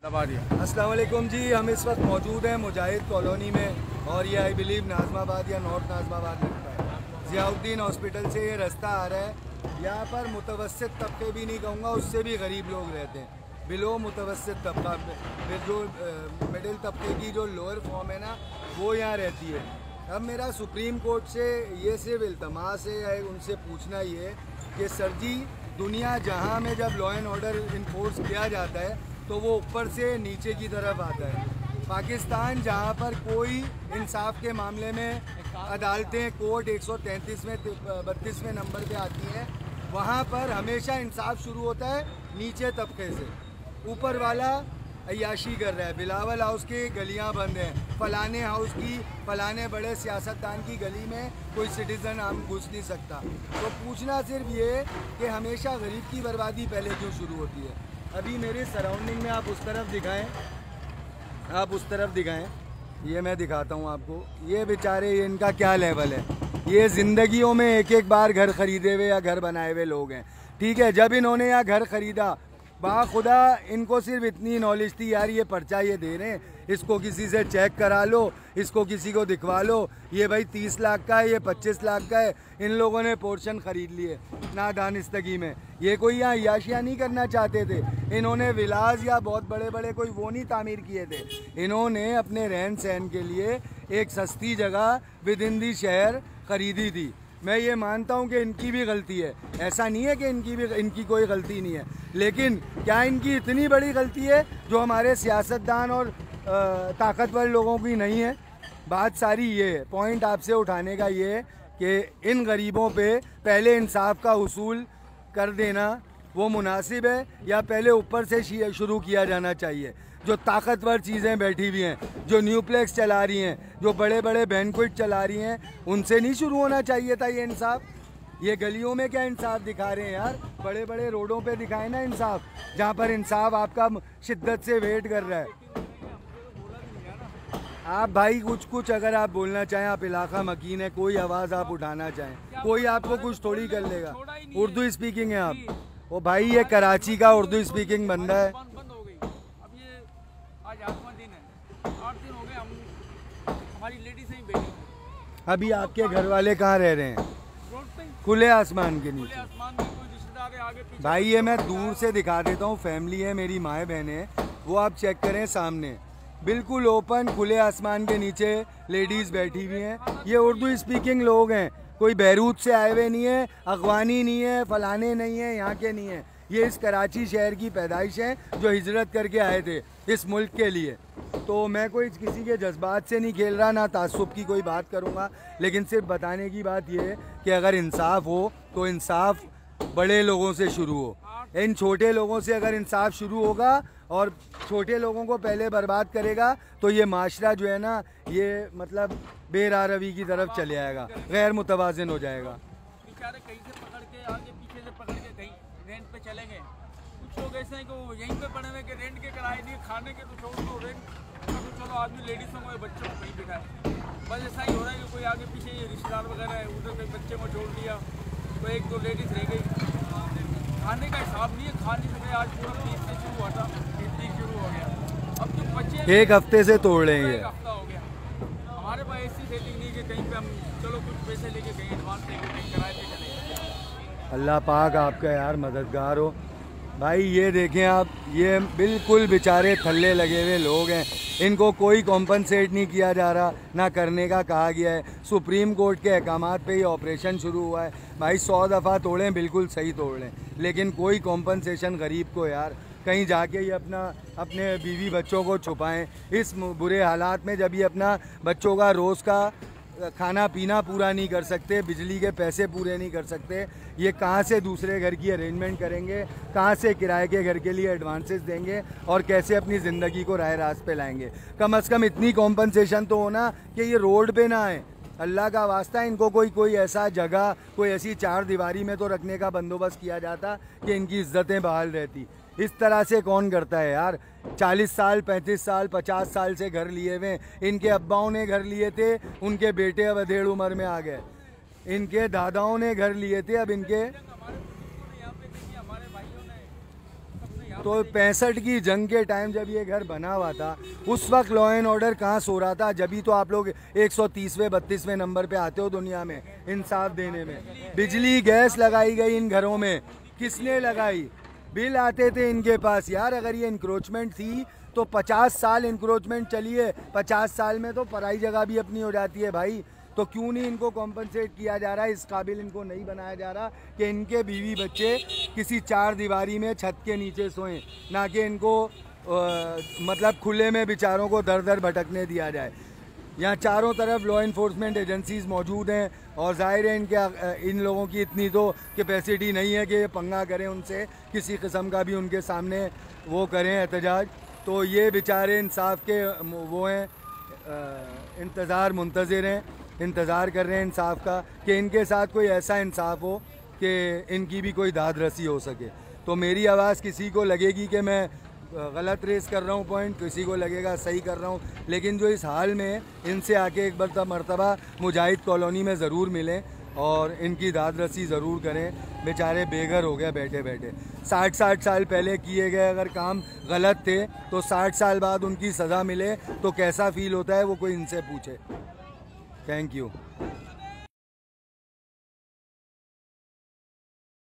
अस्सलाम वालेकुम जी, हम इस वक्त मौजूद हैं मुजाहिद कॉलोनी में और ये आई बिलीव नाज़माबाद या नॉर्थ नाज़माबाद लगता है। ज़ियाउद्दीन हॉस्पिटल से ये रास्ता आ रहा है। यहाँ पर मुतवस्सित तबके भी नहीं कहूँगा, उससे भी गरीब लोग रहते हैं। बिलो मुतवस्सित तबका, फिर जो मिडिल तबके की जो लोअर फॉर्म है ना, वो यहाँ रहती है। अब मेरा सुप्रीम कोर्ट से ये सिर्फ इल्तमास है, उनसे पूछना ये कि सर जी, दुनिया जहाँ में जब लॉ एंड ऑर्डर इन्फोर्स किया जाता है तो वो ऊपर से नीचे की तरफ आता है। पाकिस्तान जहाँ पर कोई इंसाफ के मामले में अदालतें कोर्ट 133वें 32वें नंबर पे आती हैं, वहाँ पर हमेशा इंसाफ शुरू होता है नीचे तबके से। ऊपर वाला अय्याशी कर रहा है, बिलावल हाउस की गलियाँ बंद हैं, फलाने हाउस की, फलाने बड़े सियासतदान की गली में कोई सिटीज़न आम घुस नहीं सकता। तो पूछना सिर्फ ये कि हमेशा गरीब की बर्बादी पहले क्यों शुरू होती है। अभी मेरे सराउंडिंग में आप उस तरफ दिखाएं, आप उस तरफ दिखाएं, ये मैं दिखाता हूँ आपको। ये बेचारे, ये इनका क्या लेवल है। ये ज़िंदगियों में एक एक बार घर ख़रीदे हुए या घर बनाए हुए लोग हैं, ठीक है। जब इन्होंने यहाँ घर ख़रीदा, बाखुदा इनको सिर्फ इतनी नॉलेज थी, यार ये पर्चा ये दे रहे हैं, इसको किसी से चेक करा लो, इसको किसी को दिखवा लो, ये भाई 30 लाख का है, ये 25 लाख का है। इन लोगों ने पोर्शन ख़रीद लिए नादानिस्तगी में। ये कोई यहाँ अय्याशियाँ नहीं करना चाहते थे। इन्होंने विलास या बहुत बड़े बड़े कोई वो नहीं तामीर किए थे। इन्होंने अपने रहन सहन के लिए एक सस्ती जगह विद इन दी शहर ख़रीदी थी। मैं ये मानता हूँ कि इनकी भी गलती है, ऐसा नहीं है कि इनकी कोई गलती नहीं है, लेकिन क्या इनकी इतनी बड़ी गलती है जो हमारे सियासतदान और ताकतवर लोगों की नहीं है। बात सारी ये है, पॉइंट आपसे उठाने का ये है कि इन गरीबों पे पहले इंसाफ का उसूल कर देना वो मुनासिब है, या पहले ऊपर से शुरू किया जाना चाहिए। जो ताकतवर चीज़ें बैठी हुई हैं, जो न्यूप्लेक्स चला रही हैं, जो बड़े बड़े बैंक्वेट चला रही हैं, उनसे नहीं शुरू होना चाहिए था ये इंसाफ। ये गलियों में क्या इंसाफ दिखा रहे हैं यार, बड़े बड़े रोडों पे दिखाए ना इंसाफ, जहाँ पर इंसाफ आपका शिद्दत से वेट कर रहा है। आप भाई कुछ अगर आप बोलना चाहें, आप इलाका मकीन है, कोई आवाज़ आप उठाना चाहें, कोई आपको कुछ थोड़ी कर लेगा। उर्दू स्पीकिंग है आप, ओ भाई ये कराची का उर्दू स्पीकिंग बंदा है। हमारी लेडीज ही बैठी। अभी आपके घर वाले कहाँ रह रहे हैं? रोड पे, खुले आसमान के नीचे। आसमान में कोई रिश्तेदार है आगे पीछे। भाई ये मैं दूर से दिखा देता हूँ, फैमिली है, मेरी माएँ बहनें हैं, वो आप चेक करें सामने, बिल्कुल ओपन खुले आसमान के नीचे लेडीज़ बैठी हुई हैं। ये उर्दू स्पीकिंग लोग हैं, कोई बैरूत से आए हुए नहीं है, अगवानी नहीं है, फलाने नहीं है, यहाँ के नहीं है। ये इस कराची शहर की पैदाइश है जो हिजरत करके आए थे इस मुल्क के लिए। तो मैं कोई किसी के जज्बात से नहीं खेल रहा, ना तासुब की कोई बात करूँगा, लेकिन सिर्फ बताने की बात यह है कि अगर इंसाफ हो तो इंसाफ बड़े लोगों से शुरू हो। इन छोटे लोगों से अगर इंसाफ शुरू होगा और छोटे लोगों को पहले बर्बाद करेगा तो ये माशरा जो है ना, ये मतलब बेरारवी की तरफ चले आएगा, गैर मुतवाज़िन हो जाएगा। बेचारे कहीं से पकड़ के आगे पीछे से पकड़ के कहीं रेंट पे चले गए। कुछ लोग ऐसे हैं कि वो यहीं पे पड़े हुए कि रेंट के किराए दिए, खाने के तो छोड़ दो, रेंट तो चलो आदमी लेडीज़ों को बच्चों को कहीं बिठाए। बस ऐसा ही हो रहा है कि कोई आगे पीछे रिश्तेदार वगैरह है, उधर कहीं बच्चे को छोड़ दिया तो एक दो लेडीज़ रह गई। खाने का हिसाब नहीं है, खाने से आज पूरा 30 से शुरू हुआ था, 30 शुरू हो गया। अब जो बच्चे एक हफ्ते से तोड़ रहे हैं, एक हफ्ता हो गया। हमारे पास ऐसी सेटिंग नहीं कि कहीं पे हम चलो कुछ पैसे लेके कहीं एडवांस लेके कहीं किराए पे चले। अल्लाह पाक आपका यार मददगार हो। भाई ये देखें आप, ये बिल्कुल बेचारे थल्ले लगे हुए लोग हैं, इनको कोई कॉम्पनसेट नहीं किया जा रहा, ना करने का कहा गया है। सुप्रीम कोर्ट के अहकामात पे ये ऑपरेशन शुरू हुआ है। भाई 100 दफ़ा तोड़ें, बिल्कुल सही तोड़ लें, लेकिन कोई कॉम्पनसेशन गरीब को यार, कहीं जाके ये अपने बीवी बच्चों को छुपाएं इस बुरे हालात में, जब ये अपना बच्चों का रोज़ का खाना पीना पूरा नहीं कर सकते, बिजली के पैसे पूरे नहीं कर सकते, ये कहाँ से दूसरे घर की अरेंजमेंट करेंगे, कहाँ से किराए के घर के लिए एडवांसेस देंगे और कैसे अपनी ज़िंदगी को राह रास्त पे लाएंगे। कम से कम इतनी कॉम्पनसेशन तो होना कि ये रोड पे ना आए। अल्लाह का वास्ता इनको कोई ऐसा जगह, कोई ऐसी चार दीवारी में तो रखने का बंदोबस्त किया जाता कि इनकी इज्जतें बहाल रहती। इस तरह से कौन करता है यार? 40 साल 35 साल 50 साल से घर लिए हुए, इनके अब्बाओं ने घर लिए थे, उनके बेटे अब अधेड़ उम्र में आ गए, इनके दादाओं ने घर लिए थे, अब इनके तो 65 की जंग के टाइम जब ये घर बना हुआ था उस वक्त लॉ एंड ऑर्डर कहाँ सो रहा था? जब भी तो आप लोग 130वें 32वें नंबर पे आते हो दुनिया में इंसाफ देने में। बिजली गैस लगाई गई इन घरों में, किसने लगाई? बिल आते थे इनके पास। यार अगर ये इंक्रोचमेंट थी तो 50 साल इंक्रोचमेंट चली है, 50 साल में तो पराई जगह भी अपनी हो जाती है भाई। तो क्यों नहीं इनको कॉम्पनसेट किया जा रहा है? इस काबिल इनको नहीं बनाया जा रहा कि इनके बीवी बच्चे किसी 4 दीवारी में छत के नीचे सोएं, ना कि इनको मतलब खुले में बेचारों को दर दर भटकने दिया जाए। यहाँ चारों तरफ लॉ इन्फोर्समेंट एजेंसीज मौजूद हैं और जाहिर है इन लोगों की इतनी तो कैपेसिटी नहीं है कि ये पंगा करें उनसे, किसी किस्म का भी उनके सामने वो करें एहतजाज। तो ये बेचारे इंसाफ के वो हैं, इंतज़ार कर रहे हैं इंसाफ का कि इनके साथ कोई ऐसा इंसाफ हो कि इनकी भी कोई दाद रसी हो सके। तो मेरी आवाज़ किसी को लगेगी कि मैं गलत रेस कर रहा हूँ पॉइंट, किसी को लगेगा सही कर रहा हूँ, लेकिन जो इस हाल में इनसे आके एक बार मरतबा मुजाहिद कॉलोनी में ज़रूर मिलें और इनकी दाद रसी ज़रूर करें। बेचारे बेघर हो गए बैठे बैठे। 60 साल पहले किए गए अगर काम गलत थे तो 60 साल बाद उनकी सज़ा मिले तो कैसा फ़ील होता है वो कोई इनसे पूछे। Thank you.